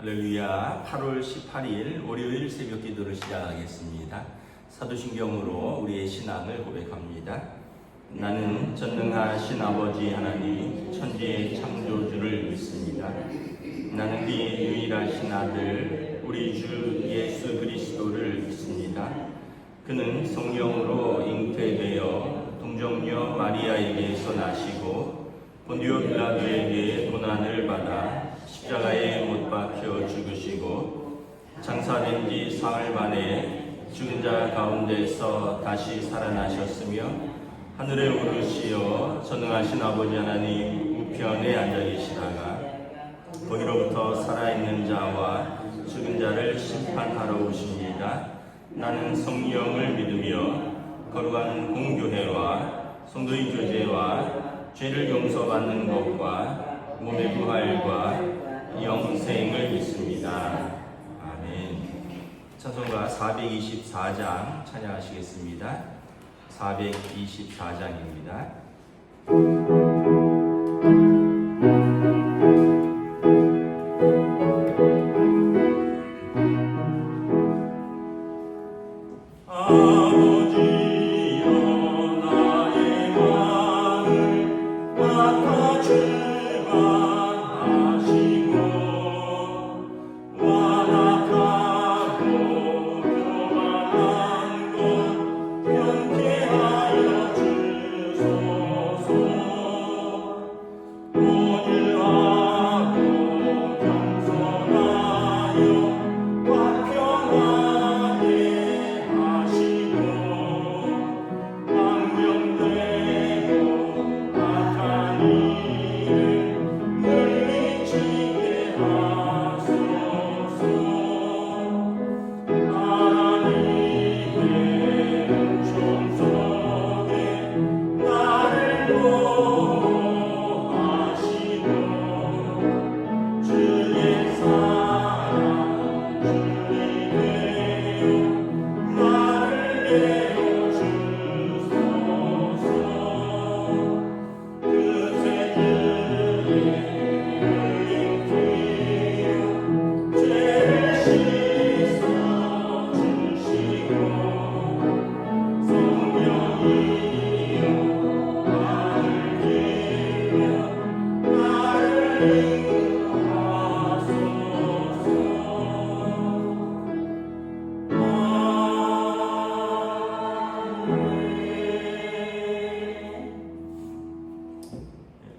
할렐루야. 8월 18일 월요일 새벽 기도를 시작하겠습니다. 사도신경으로 우리의 신앙을 고백합니다. 나는 전능하신 아버지 하나님 천지의 창조주를 믿습니다. 나는 그의 유일하신 아들 우리 주 예수 그리스도를 믿습니다. 그는 성령으로 잉태되어 동정녀 마리아에게서 나시고 본디오 빌라도에게 고난을 받아 십자가에 못 박혀 죽으시고 장사된 지 사흘 만에 죽은 자 가운데서 다시 살아나셨으며 하늘에 오르시어 전능하신 아버지 하나님 우편에 앉아 계시다가 거기로부터 살아있는 자와 죽은 자를 심판하러 오십니다. 나는 성령을 믿으며 거룩한 공교회와 성도의 교제와 죄를 용서받는 것과 몸의 부활과 영생을 믿습니다. 아멘. 찬송가 424장 찬양하시겠습니다. 424장입니다.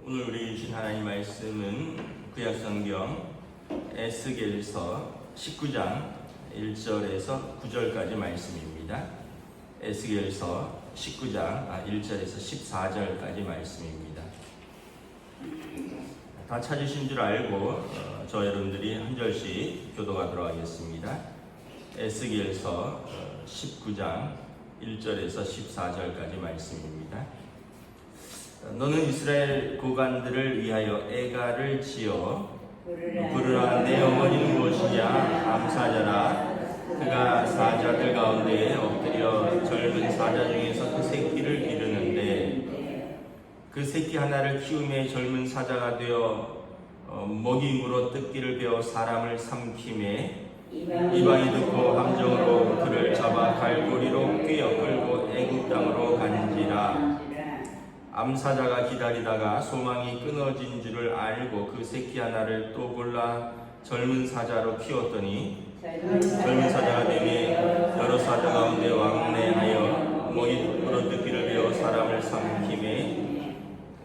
오늘 우리 주신 하나님 말씀은 구약성경 에스겔서 19장 1절에서 9절까지 말씀입니다. 에스겔서 19장 1절에서 14절까지 말씀입니다. 다 찾으신 줄 알고 저 여러분들이 한 절씩 교도하도록 하겠습니다. 에스겔서 19장 1절에서 14절까지 말씀입니다. 너는 이스라엘 고관들을 위하여 애가를 지어 부르라. 내 어머니는 무엇이냐? 암사자라. 그가 사자들 가운데 엎드려 젊은 사자 중에서 그 새끼를 기르는데 그 새끼 하나를 키우매 젊은 사자가 되어 먹이 물어 뜯기를 배워 사람을 삼키매 이방이 듣고 함정으로 그를 잡아 갈고리로 꿰어 끌고 애굽 땅으로 간지라. 암사자가 기다리다가 소망이 끊어진 줄을 알고 그 새끼 하나를 또 골라 젊은 사자로 키웠더니 젊은 사자가 되매 여러 사자 가운데 왕래하여 먹이 물어뜯기를 배워 사람을 삼키매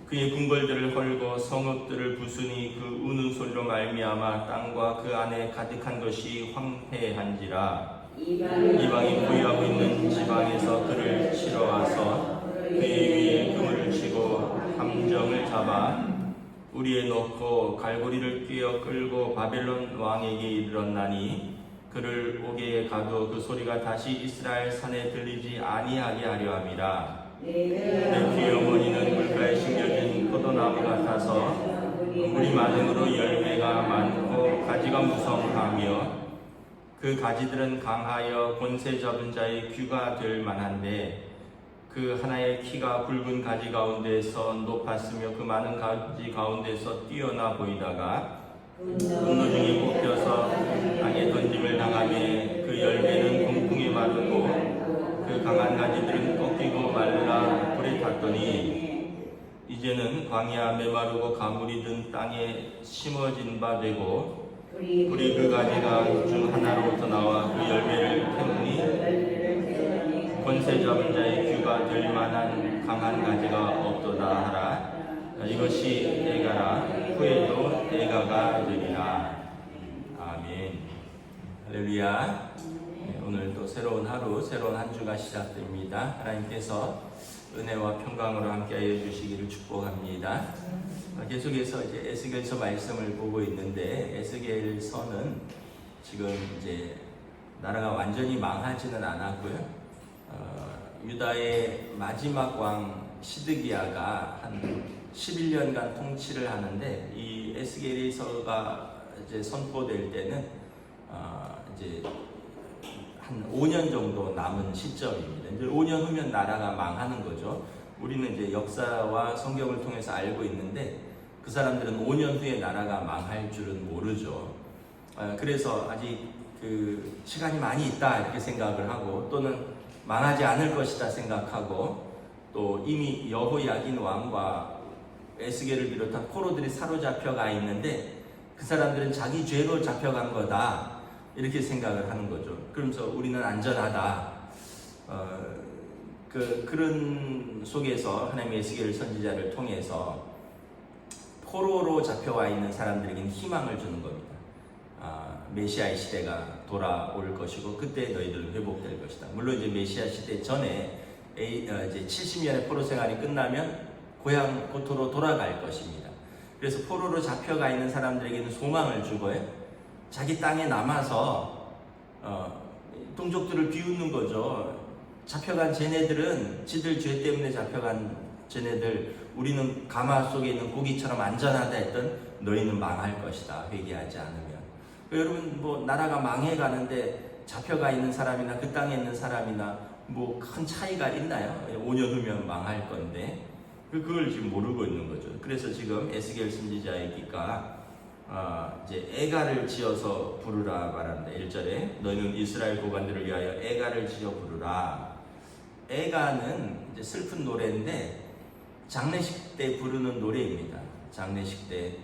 그의 궁궐들을 헐고 성읍들을 부수니 그 우는 소리로 말미암아 땅과 그 안에 가득한 것이 황폐한지라. 이방이 보유하고 있는 지방에서 그를 치러 와서 그의 위에 그물을 치고 함정을 잡아 우리에 넣고 갈고리를 꿰어 끌고 바벨론 왕에게 이르렀나니 그를 옥에 가도 그 소리가 다시 이스라엘 산에 들리지 아니하게 하려 함이라. 내 귀의 어머니는 물가에 심겨진 포도나무 같아서 물이 많음으로 열매가 많고 가지가 무성하며 그 가지들은 강하여 권세 잡은 자의 귀가 될 만한데 그 하나의 키가 굵은 가지 가운데서 높았으며 그 많은 가지 가운데서 뛰어나 보이다가 분노 중에 뽑혀서 너희는 광야 메마르고 가물이 든 땅에 심어진 바 되고 우리 그 가지가 중 하나로부터 나와 그 열매를 태우니 권세 잡은 자의 귀가 될 만한 강한 가지가 없도다 하라. 이것이 애가라. 후에도 애가가 되리라. 아멘. 할렐루야. 오늘 또 새로운 하루, 새로운 한 주가 시작됩니다. 하나님께서 은혜와 평강으로 함께하여 주시기를 축복합니다. 계속해서 이제 에스겔서 말씀을 보고 있는데, 에스겔서는 지금 이제 나라가 완전히 망하지는 않았고요. 유다의 마지막 왕 시드기야가 한 11년간 통치를 하는데, 이 에스겔서가 이제 선포될 때는 이제 한 5년 정도 남은 시점입니다. 이제 5년 후면 나라가 망하는 거죠. 우리는 이제 역사와 성경을 통해서 알고 있는데, 그 사람들은 5년 후에 나라가 망할 줄은 모르죠. 그래서 아직 그 시간이 많이 있다 이렇게 생각을 하고, 또는 망하지 않을 것이다 생각하고, 또 이미 여호야긴 왕과 에스겔을 비롯한 포로들이 사로잡혀가 있는데, 그 사람들은 자기 죄로 잡혀간 거다 이렇게 생각을 하는 거죠. 그러면서 우리는 안전하다. 그런 속에서 하나님의 에스겔 선지자를 통해서 포로로 잡혀와 있는 사람들에게는 희망을 주는 겁니다. 메시아의 시대가 돌아올 것이고 그때 너희들은 회복될 것이다. 물론 이제 메시아 시대 전에 이제 70년의 포로 생활이 끝나면 고향 고토로 돌아갈 것입니다. 그래서 포로로 잡혀가 있는 사람들에게는 소망을 주고요. 자기 땅에 남아서 동족들을 비웃는 거죠. 잡혀간 쟤네들은 지들 죄 때문에 잡혀간 쟤네들, 우리는 가마 속에 있는 고기처럼 안전하다 했던 너희는 망할 것이다, 회개하지 않으면. 여러분, 뭐 나라가 망해가는데 잡혀가 있는 사람이나 그 땅에 있는 사람이나 뭐 큰 차이가 있나요? 5년 후면 망할 건데 그걸 지금 모르고 있는 거죠. 그래서 지금 에스겔 선지자에게가 이제 애가를 지어서 부르라 말합니다. 1절에 너희는 이스라엘 고관들을 위하여 애가를 지어 부르라. 애가는 이제 슬픈 노래인데 장례식 때 부르는 노래입니다. 장례식 때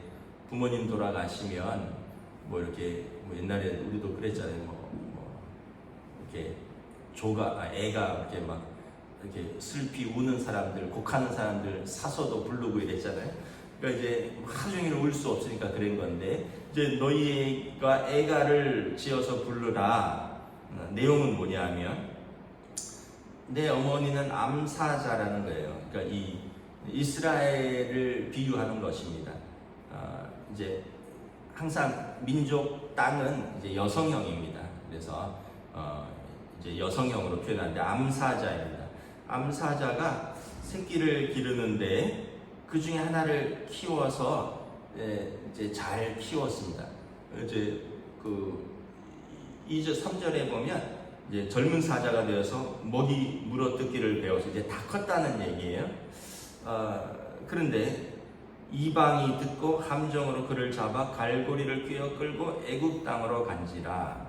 부모님 돌아가시면 뭐 이렇게 뭐 옛날에 우리도 그랬잖아요. 뭐 이렇게 애가 이렇게 막 이렇게 슬피 우는 사람들, 곡하는 사람들 사서도 부르고 이랬잖아요. 그러니까 이제 하루 종일 울 수 없으니까 그런 건데, 이제 너희가 애가를 지어서 부르라. 내용은 뭐냐면, 내 어머니는 암사자라는 거예요. 그러니까 이 이스라엘을 비유하는 것입니다. 이제 항상 민족 땅은 이제 여성형입니다. 그래서 이제 여성형으로 표현하는데 암사자입니다. 암사자가 새끼를 기르는데 그 중에 하나를 키워서 이제 잘 키웠습니다. 이제 그 2절 3절에 보면 이제 젊은 사자가 되어서 먹이 물어뜯기를 배워서 이제 다 컸다는 얘기예요. 그런데 이방이 듣고 함정으로 그를 잡아 갈고리를 꿰어 끌고 애굽 땅으로 간지라.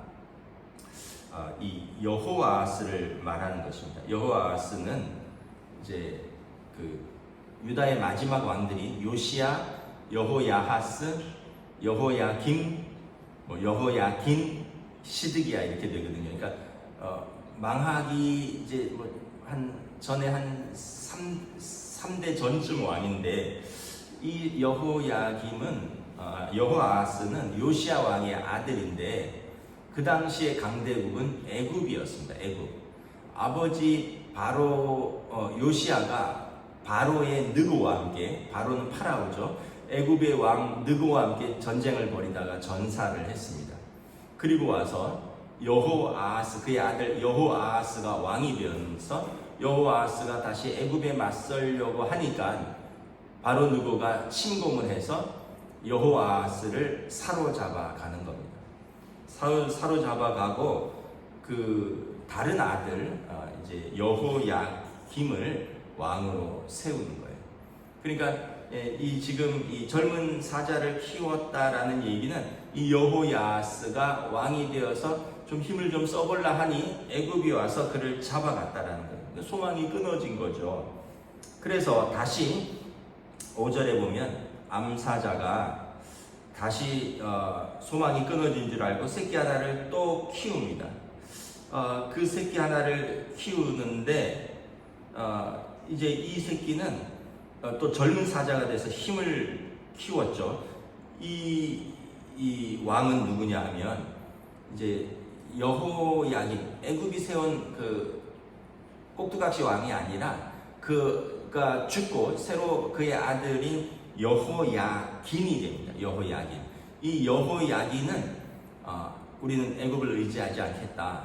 이 여호아스를 말하는 것입니다. 여호아스는 이제 그 유다의 마지막 왕들이 요시야, 여호야하스, 여호야김, 여호야긴, 시드기야 이렇게 되거든요. 그러니까 망하기 이제 한 전에 한 3대 전쯤 왕인데, 이 여호아스는 요시야 왕의 아들인데 그 당시의 강대국은 애굽이었습니다. 애굽. 아버지 바로 요시야가 바로의 느고와 함께, 바로는 파라오죠. 애굽의 왕 느고와 함께 전쟁을 벌이다가 전사를 했습니다. 그리고 와서 여호아하스, 그의 아들 여호아하스가 왕이 되면서 여호아하스가 다시 애굽에 맞서려고 하니까 바로 느고가 침공을 해서 여호아하스를 사로잡아 가는 겁니다. 사로잡아 가고 그 다른 아들 이제 여호야김을 왕으로 세우는 거예요. 그러니까 이 지금 이 젊은 사자를 키웠다라는 얘기는 이 여호야스가 왕이 되어서 좀 힘을 좀 써볼라 하니 애굽이 와서 그를 잡아갔다라는 거예요. 소망이 끊어진 거죠. 그래서 다시 5절에 보면 암사자가 다시 소망이 끊어진 줄 알고 새끼 하나를 또 키웁니다. 그 새끼 하나를 키우는데 이제 이 새끼는 또 젊은 사자가 돼서 힘을 키웠죠. 이 왕은 누구냐 하면 이제 여호야긴, 애굽이 세운 그 꼭두각시 왕이 아니라 그가 죽고 새로 그의 아들인 여호야긴이 됩니다. 여호야긴. 이 여호야긴은 우리는 애굽을 의지하지 않겠다,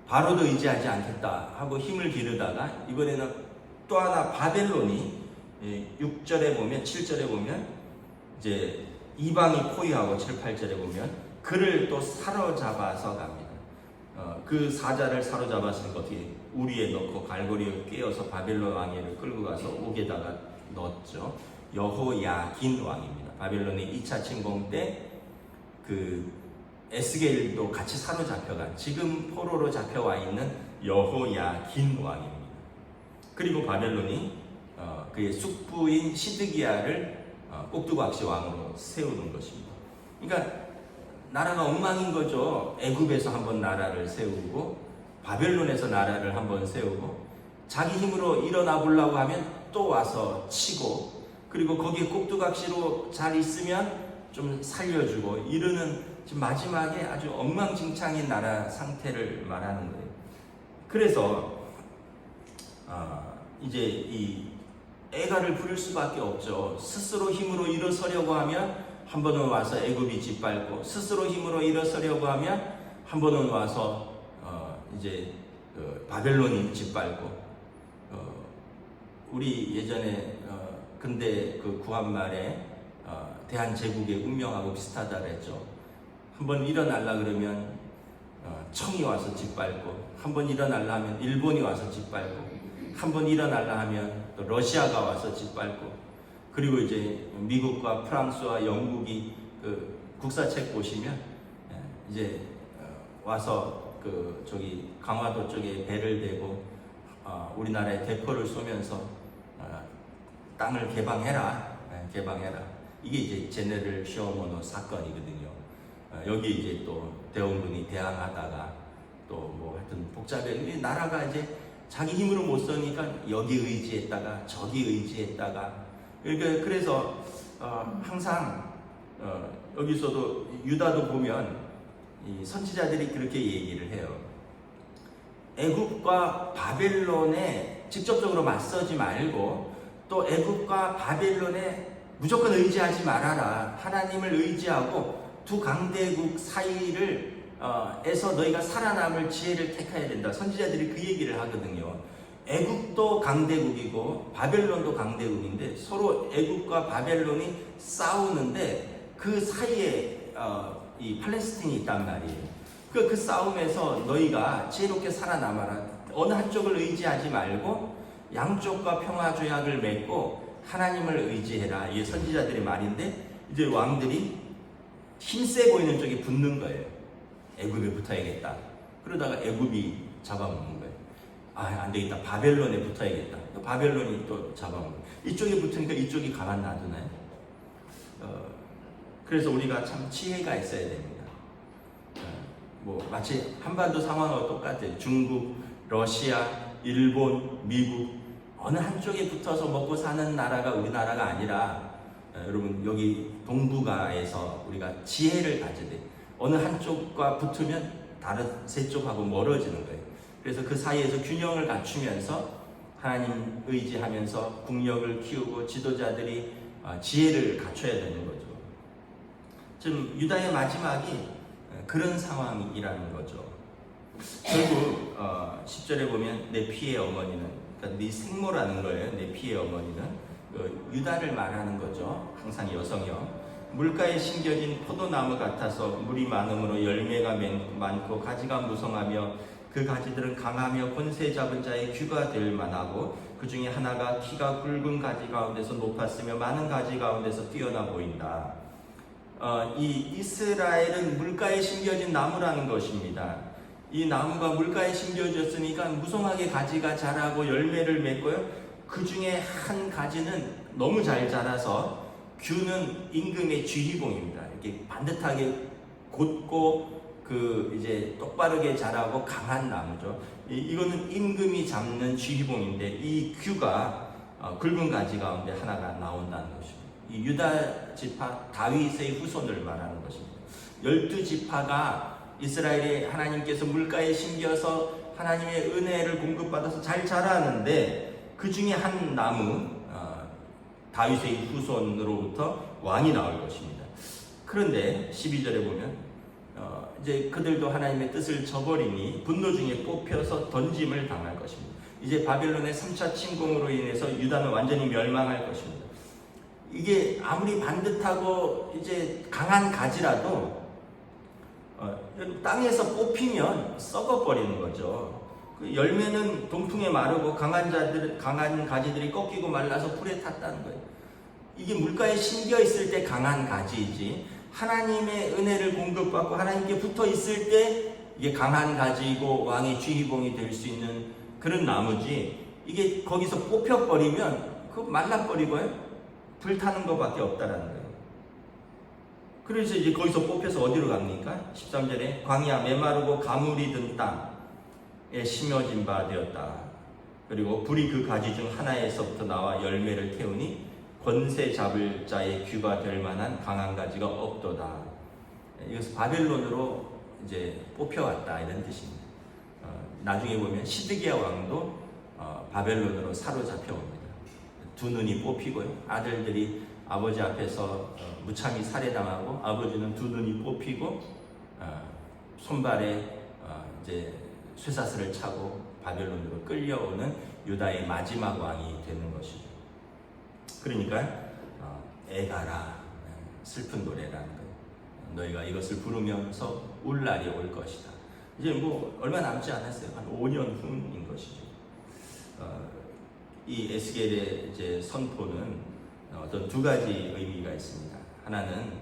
바로도 의지하지 않겠다 하고 힘을 기르다가 이번에는 또 하나 바벨론이 6절에 보면 7절에 보면 이제 이방이 포위하고 7, 8절에 보면 그를 또 사로잡아서 갑니다. 그 사자를 사로잡았으니까 어떻게 우리에 넣고 갈고리에 꿰어서 바벨론 왕위를 끌고 가서 옥에다가 넣었죠. 여호야긴 왕입니다. 바벨론의 2차 침공 때 그 에스겔도 같이 사로잡혀간, 지금 포로로 잡혀와 있는 여호야긴 왕입니다. 그리고 바벨론이 그의 숙부인 시드기야를 꼭두각시 왕으로 세우는 것입니다. 그러니까 나라가 엉망인 거죠. 애굽에서 한번 나라를 세우고 바벨론에서 나라를 한번 세우고 자기 힘으로 일어나 보려고 하면 또 와서 치고, 그리고 거기에 꼭두각시로 잘 있으면 좀 살려주고 이러는 지금 마지막에 아주 엉망진창인 나라 상태를 말하는 거예요. 그래서 이제 이 애가를 부릴 수밖에 없죠. 스스로 힘으로 일어서려고 하면 한 번은 와서 애굽이 짓밟고, 스스로 힘으로 일어서려고 하면 한 번은 와서 이제 바벨론이 짓밟고. 우리 예전에 근대 그 구한말에 대한제국의 운명하고 비슷하다 그랬죠. 한번 일어날라 그러면 청이 와서 짓밟고, 한번 일어날라 하면 일본이 와서 짓밟고, 한번 일어날라 하면 또 러시아가 와서 짓밟고, 그리고 이제 미국과 프랑스와 영국이 그 국사책 보시면 이제 와서 그 저기 강화도 쪽에 배를 대고 우리나라에 대포를 쏘면서 땅을 개방해라, 개방해라. 이게 이제 제네럴 쇼머노 사건이거든요. 여기 이제 또 대원군이 대항하다가 또 뭐 하여튼 복잡해. 나라가 이제 자기 힘으로 못 서니까 여기 의지했다가 저기 의지했다가, 그러니까 그래서 항상 여기서도 유다도 보면 이 선지자들이 그렇게 얘기를 해요. 애굽과 바벨론에 직접적으로 맞서지 말고 또 애굽과 바벨론에 무조건 의지하지 말아라. 하나님을 의지하고 두 강대국 사이를 에서 너희가 살아남을 지혜를 택해야 된다. 선지자들이 그 얘기를 하거든요. 애굽도 강대국이고 바벨론도 강대국인데 서로 애굽과 바벨론이 싸우는데 그 사이에 이 팔레스틴이 있단 말이에요. 그 싸움에서 너희가 지혜롭게 살아남아라. 어느 한쪽을 의지하지 말고 양쪽과 평화 조약을 맺고 하나님을 의지해라. 이게 선지자들의 말인데 이제 왕들이 힘세 보이는 쪽에 붙는 거예요. 애굽에 붙어야겠다. 그러다가 애굽이 잡아먹는 거예요. 안 되겠다. 바벨론에 붙어야겠다. 바벨론이 또 잡아먹는 거예요. 이쪽에 붙으니까 이쪽이 가만 놔두나요? 그래서 우리가 참 지혜가 있어야 됩니다. 뭐 마치 한반도 상황하고 똑같아요. 중국, 러시아, 일본, 미국 어느 한쪽에 붙어서 먹고 사는 나라가 우리나라가 아니라 여러분 여기 동북아에서 우리가 지혜를 가져야 돼. 어느 한쪽과 붙으면 다른 세 쪽하고 멀어지는 거예요. 그래서 그 사이에서 균형을 갖추면서 하나님 의지하면서 국력을 키우고 지도자들이 지혜를 갖춰야 되는 거죠. 지금 유다의 마지막이 그런 상황이라는 거죠. 결국 10절에 보면 내 피의 어머니는, 그러니까 네 생모라는 거예요. 내 피의 어머니는 유다를 말하는 거죠. 항상 여성형. 물가에 심겨진 포도나무 같아서 물이 많음으로 열매가 많고 가지가 무성하며 그 가지들은 강하며 권세 잡은 자의 귀가 될 만하고 그 중에 하나가 키가 굵은 가지 가운데서 높았으며 많은 가지 가운데서 뛰어나 보인다. 이 이스라엘은 물가에 심겨진 나무라는 것입니다. 이 나무가 물가에 심겨졌으니까 무성하게 가지가 자라고 열매를 맺고요. 그 중에 한 가지는 너무 잘 자라서 규는 임금의 쥐희봉입니다. 이렇게 반듯하게 곧고 이제 똑바르게 자라고 강한 나무죠. 이거는 임금이 잡는 쥐희봉인데 이 규가 굵은 가지 가운데 하나가 나온다는 것입니다. 이 유다 지파 다윗의 후손을 말하는 것입니다. 12지파가 이스라엘에 하나님께서 물가에 심겨서 하나님의 은혜를 공급받아서 잘 자라는데 그 중에 한 나무 다윗의 후손으로부터 왕이 나올 것입니다. 그런데 12절에 보면 이제 그들도 하나님의 뜻을 저버리니 분노 중에 뽑혀서 던짐을 당할 것입니다. 이제 바벨론의 3차 침공으로 인해서 유다는 완전히 멸망할 것입니다. 이게 아무리 반듯하고 이제 강한 가지라도 땅에서 뽑히면 썩어버리는 거죠. 그 열매는 동풍에 마르고 강한 가지들이 꺾이고 말라서 불에 탔다는 거예요. 이게 물가에 심겨 있을 때 강한 가지이지 하나님의 은혜를 공급받고 하나님께 붙어 있을 때 이게 강한 가지이고 왕의 쥐희봉이 될 수 있는 그런 나무지, 이게 거기서 뽑혀버리면 그 말라버리고요 불타는 것밖에 없다라는 거예요. 그래서 이제 거기서 뽑혀서 어디로 갑니까? 13절에 광야 메마르고 가물이 든 땅에 심어진 바 되었다. 그리고 불이 그 가지 중 하나에서부터 나와 열매를 태우니 권세 잡을 자의 귀가 될 만한 강한 가지가 없도다. 이것은 바벨론으로 이제 뽑혀왔다 이런 뜻입니다. 나중에 보면 시드기야 왕도 바벨론으로 사로잡혀옵니다. 두 눈이 뽑히고요. 아들들이 아버지 앞에서 무참히 살해당하고 아버지는 두 눈이 뽑히고 손발에 이제 쇠사슬을 차고 바벨론으로 끌려오는 유다의 마지막 왕이 되는 것이죠. 그러니까 애가라 슬픈 노래라는 거예요. 너희가 이것을 부르면서 울 날이 올 것이다. 이제 뭐 얼마 남지 않았어요. 한 5년 후인 것이죠. 이 에스겔의 이제 선포는 어떤 두 가지 의미가 있습니다. 하나는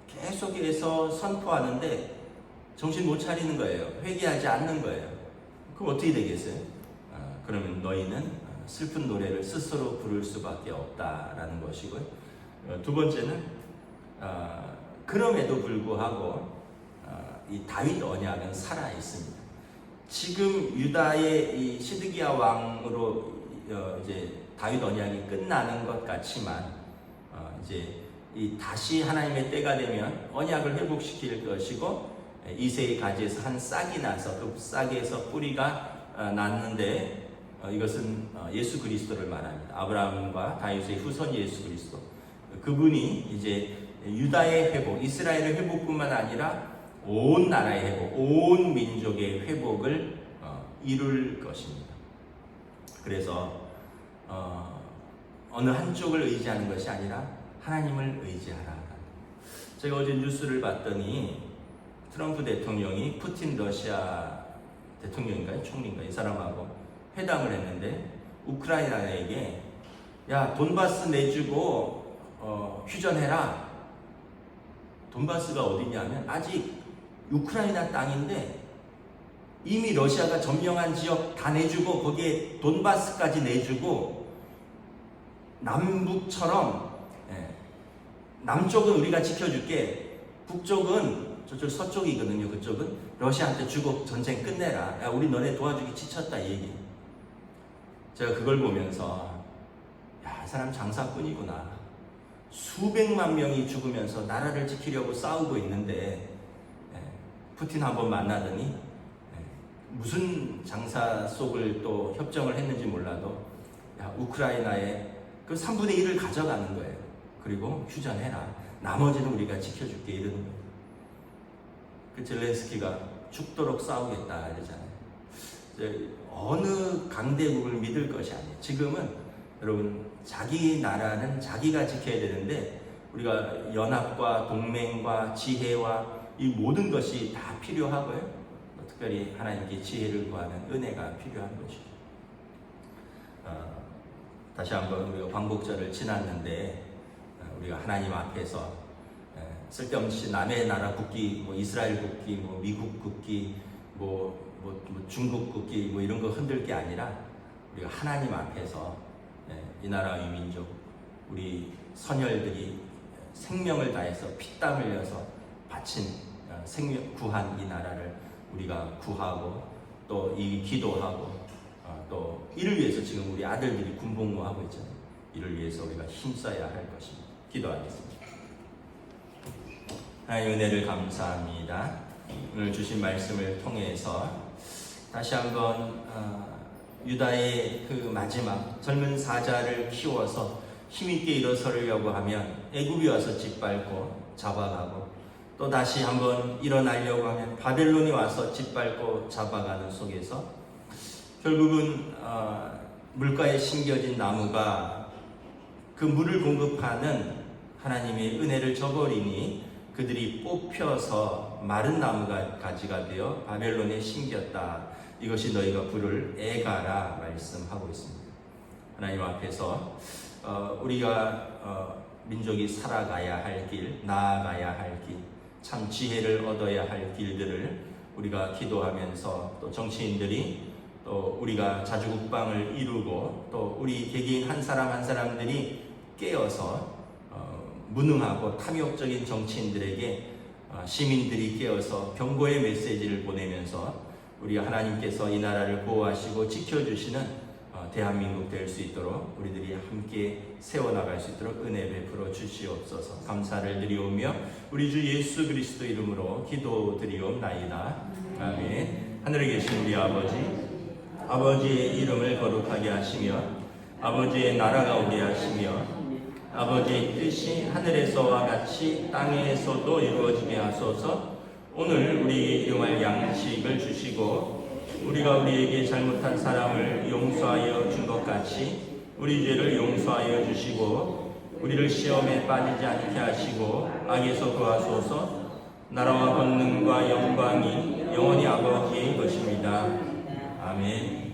계속해서 선포하는데 정신 못 차리는 거예요. 회개하지 않는 거예요. 그럼 어떻게 되겠어요? 그러면 너희는 슬픈 노래를 스스로 부를 수밖에 없다라는 것이고요. 두 번째는 그럼에도 불구하고 이 다윗 언약은 살아 있습니다. 지금 유다의 이 시드기야 왕으로 이제 다윗 언약이 끝나는 것 같지만 이제 이 다시 하나님의 때가 되면 언약을 회복시킬 것이고 이새의 가지에서 한 싹이 나서 그 싹에서 뿌리가 났는데 이것은 예수 그리스도를 말합니다. 아브라함과 다윗의 후손 예수 그리스도. 그분이 이제 유다의 회복, 이스라엘의 회복뿐만 아니라 온 나라의 회복, 온 민족의 회복을 이룰 것입니다. 그래서 어느 한쪽을 의지하는 것이 아니라 하나님을 의지하라. 제가 어제 뉴스를 봤더니 트럼프 대통령이 푸틴 러시아 대통령인가요? 총리인가요? 이 사람하고 회담을 했는데 우크라이나에게 야 돈바스 내주고 휴전해라. 돈바스가 어디냐면 아직 우크라이나 땅인데 이미 러시아가 점령한 지역 다 내주고 거기에 돈바스까지 내주고 남북처럼 남쪽은 우리가 지켜줄게, 북쪽은 저쪽 서쪽이거든요. 그쪽은 러시아한테 주고 전쟁 끝내라. 야 우리 너네 도와주기 지쳤다 이 얘기. 제가 그걸 보면서 야 이 사람 장사꾼이구나. 수백만 명이 죽으면서 나라를 지키려고 싸우고 있는데 푸틴 한번 만나더니 무슨 장사 속을 또 협정을 했는지 몰라도 야 우크라이나의 그 3분의 1을 가져가는 거예요. 그리고 휴전해라. 나머지는 우리가 지켜줄게 이러는 거예요. 그 젤렌스키가 죽도록 싸우겠다 이러잖아요. 어느 강대국을 믿을 것이 아니에요. 지금은 여러분 자기 나라는 자기가 지켜야 되는데 우리가 연합과 동맹과 지혜와 이 모든 것이 다 필요하고요. 특별히 하나님께 지혜를 구하는 은혜가 필요한 것이죠. 다시 한번 우리가 광복절을 지났는데 우리가 하나님 앞에서 쓸데없이 남의 나라 국기, 뭐 이스라엘 국기, 뭐 미국 국기, 뭐 중국 국기 뭐 이런 거 흔들 게 아니라 우리가 하나님 앞에서 이 나라 위 민족 우리 선열들이 생명을 다해서 피땀 흘려서 바친 생명 구한 이 나라를 우리가 구하고 또 이 기도하고 또 이를 위해서 지금 우리 아들들이 군복무하고 있잖아요. 이를 위해서 우리가 힘써야 할 것입니다. 기도하겠습니다. 하나님 은혜를 감사합니다. 오늘 주신 말씀을 통해서 다시 한번 유다의 그 마지막 젊은 사자를 키워서 힘있게 일어서려고 하면 애굽이 와서 짓밟고 잡아가고 또 다시 한번 일어나려고 하면 바벨론이 와서 짓밟고 잡아가는 속에서 결국은 물가에 심겨진 나무가 그 물을 공급하는 하나님의 은혜를 저버리니 그들이 뽑혀서 마른 나무가 가지가 되어 바벨론에 심겼다. 이것이 너희가 부를 애가라 말씀하고 있습니다. 하나님 앞에서 우리가 민족이 살아가야 할 길, 나아가야 할 길, 참 지혜를 얻어야 할 길들을 우리가 기도하면서 또 정치인들이 또 우리가 자주국방을 이루고 또 우리 개개인 한 사람 한 사람들이 깨어서 무능하고 탐욕적인 정치인들에게 시민들이 깨어서 경고의 메시지를 보내면서 우리 하나님께서 이 나라를 보호하시고 지켜주시는 대한민국 될 수 있도록 우리들이 함께 세워나갈 수 있도록 은혜 베풀어 주시옵소서. 감사를 드리오며 우리 주 예수 그리스도 이름으로 기도드리옵나이다. 아멘. 하늘에 계신 우리 아버지의 이름을 거룩하게 하시며 아버지의 나라가 오게 하시며 아버지의 뜻이 하늘에서와 같이 땅에서도 이루어지게 하소서. 오늘 우리 일용할 양식을 주시고 우리가 우리에게 잘못한 사람을 용서하여 준 것 같이 우리 죄를 용서하여 주시고 우리를 시험에 빠지지 않게 하시고 악에서 구하소서. 나라와 권능과 영광이 영원히 아버지의 것입니다. 아멘.